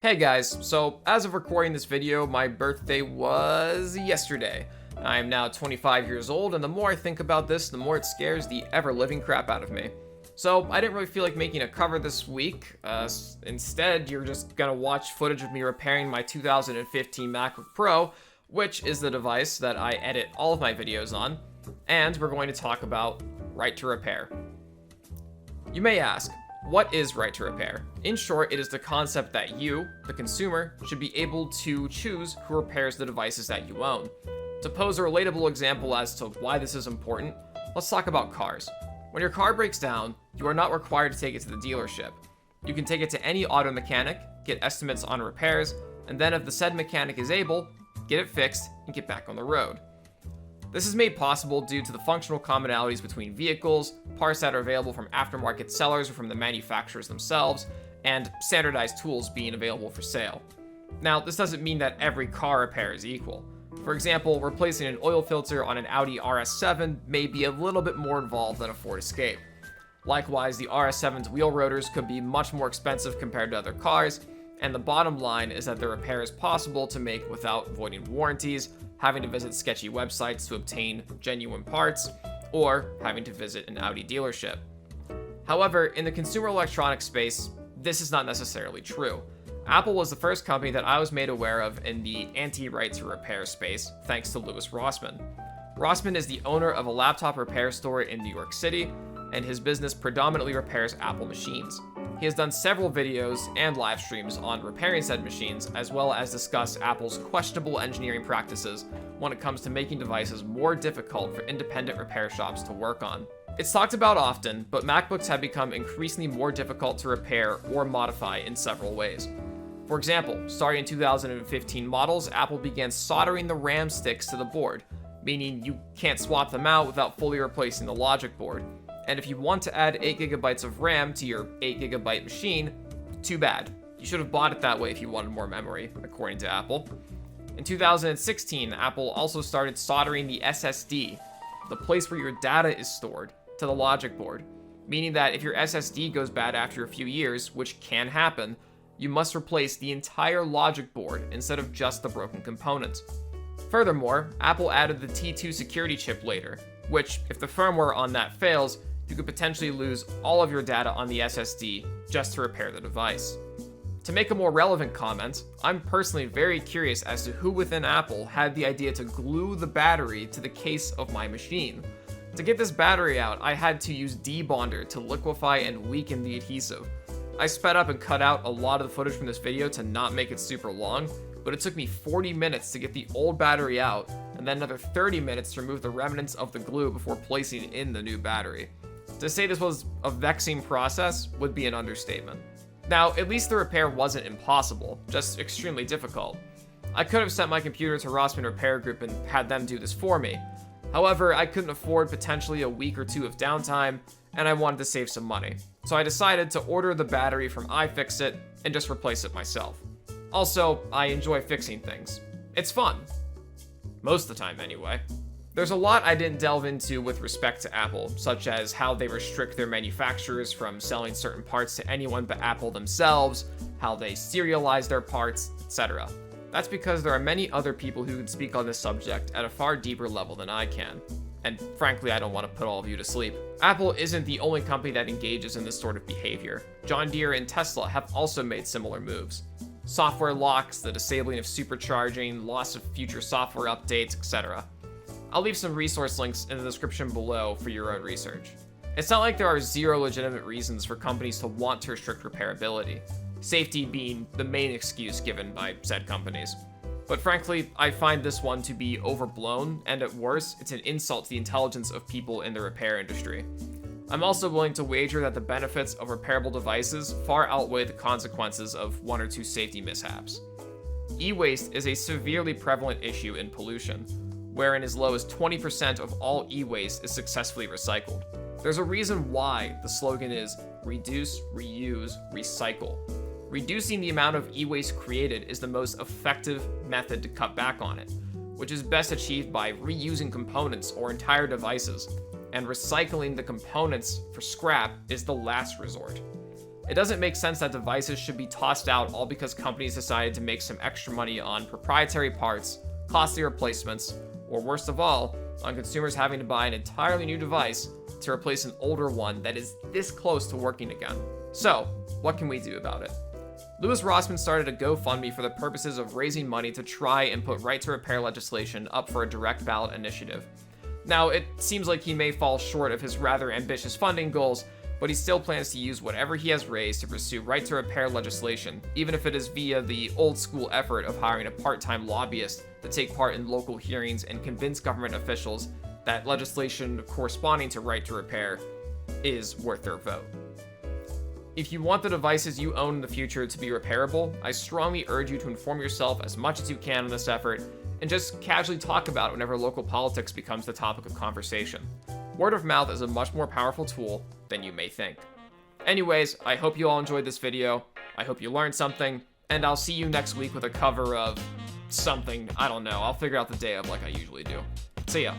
Hey guys, so as of recording this video, my birthday was yesterday. I am now 25 years old, and the more I think about this, the more it scares the ever-living crap out of me. So I didn't really feel like making a cover this week. Instead, you're just gonna watch footage of me repairing my 2015 MacBook Pro, which is the device that I edit all of my videos on, and we're going to talk about right to repair. You may ask, what is right to repair? In short, it is the concept that you, the consumer, should be able to choose who repairs the devices that you own. To pose a relatable example as to why this is important, let's talk about cars. When your car breaks down, you are not required to take it to the dealership. You can take it to any auto mechanic, get estimates on repairs, and then if the said mechanic is able, get it fixed and get back on the road. This is made possible due to the functional commonalities between vehicles, parts that are available from aftermarket sellers or from the manufacturers themselves, and standardized tools being available for sale. Now, this doesn't mean that every car repair is equal. For example, replacing an oil filter on an Audi RS7 may be a little bit more involved than a Ford Escape. Likewise, the RS7's wheel rotors could be much more expensive compared to other cars, and the bottom line is that the repair is possible to make without voiding warranties, having to visit sketchy websites to obtain genuine parts, or having to visit an Audi dealership. However, in the consumer electronics space, this is not necessarily true. Apple was the first company that I was made aware of in the anti-right to repair space, thanks to Rossman. Rossman is the owner of a laptop repair store in New York City, and his business predominantly repairs Apple machines. He has done several videos and live streams on repairing said machines, as well as discuss Apple's questionable engineering practices when it comes to making devices more difficult for independent repair shops to work on. It's talked about often, but MacBooks have become increasingly more difficult to repair or modify in several ways. For example, starting in 2015 models, Apple began soldering the RAM sticks to the board, meaning you can't swap them out without fully replacing the logic board. And if you want to add 8GB of RAM to your 8GB machine, too bad. You should have bought it that way if you wanted more memory, according to Apple. In 2016, Apple also started soldering the SSD, the place where your data is stored, to the logic board, meaning that if your SSD goes bad after a few years, which can happen, you must replace the entire logic board instead of just the broken components. Furthermore, Apple added the T2 security chip later, which, if the firmware on that fails, you could potentially lose all of your data on the SSD just to repair the device. To make a more relevant comment, I'm personally very curious as to who within Apple had the idea to glue the battery to the case of my machine. To get this battery out, I had to use debonder to liquefy and weaken the adhesive. I sped up and cut out a lot of the footage from this video to not make it super long, but it took me 40 minutes to get the old battery out, and then another 30 minutes to remove the remnants of the glue before placing in the new battery. To say this was a vexing process would be an understatement. Now, at least the repair wasn't impossible, just extremely difficult. I could have sent my computer to Rossman Repair Group and had them do this for me. However, I couldn't afford potentially a week or two of downtime, and I wanted to save some money. So I decided to order the battery from iFixit and just replace it myself. Also, I enjoy fixing things. It's fun. Most of the time, anyway. There's a lot I didn't delve into with respect to Apple, such as how they restrict their manufacturers from selling certain parts to anyone but Apple themselves, how they serialize their parts, etc. That's because there are many other people who can speak on this subject at a far deeper level than I can. And frankly, I don't want to put all of you to sleep. Apple isn't the only company that engages in this sort of behavior. John Deere and Tesla have also made similar moves. Software locks, the disabling of supercharging, loss of future software updates, etc. I'll leave some resource links in the description below for your own research. It's not like there are zero legitimate reasons for companies to want to restrict repairability, safety being the main excuse given by said companies. But frankly, I find this one to be overblown, and at worst, it's an insult to the intelligence of people in the repair industry. I'm also willing to wager that the benefits of repairable devices far outweigh the consequences of one or two safety mishaps. E-waste is a severely prevalent issue in pollution, wherein as low as 20% of all e-waste is successfully recycled. There's a reason why the slogan is reduce, reuse, recycle. Reducing the amount of e-waste created is the most effective method to cut back on it, which is best achieved by reusing components or entire devices, and recycling the components for scrap is the last resort. It doesn't make sense that devices should be tossed out all because companies decided to make some extra money on proprietary parts, costly replacements, or worst of all, on consumers having to buy an entirely new device to replace an older one that is this close to working again. So, what can we do about it? Louis Rossman started a GoFundMe for the purposes of raising money to try and put right-to-repair legislation up for a direct ballot initiative. Now, it seems like he may fall short of his rather ambitious funding goals, but he still plans to use whatever he has raised to pursue right-to-repair legislation, even if it is via the old-school effort of hiring a part-time lobbyist to take part in local hearings and convince government officials that legislation corresponding to right-to-repair is worth their vote. If you want the devices you own in the future to be repairable, I strongly urge you to inform yourself as much as you can in this effort, and just casually talk about it whenever local politics becomes the topic of conversation. Word of mouth is a much more powerful tool than you may think. Anyways, I hope you all enjoyed this video, I hope you learned something, and I'll see you next week with a cover of something, I don't know, I'll figure out the day of like I usually do. See ya.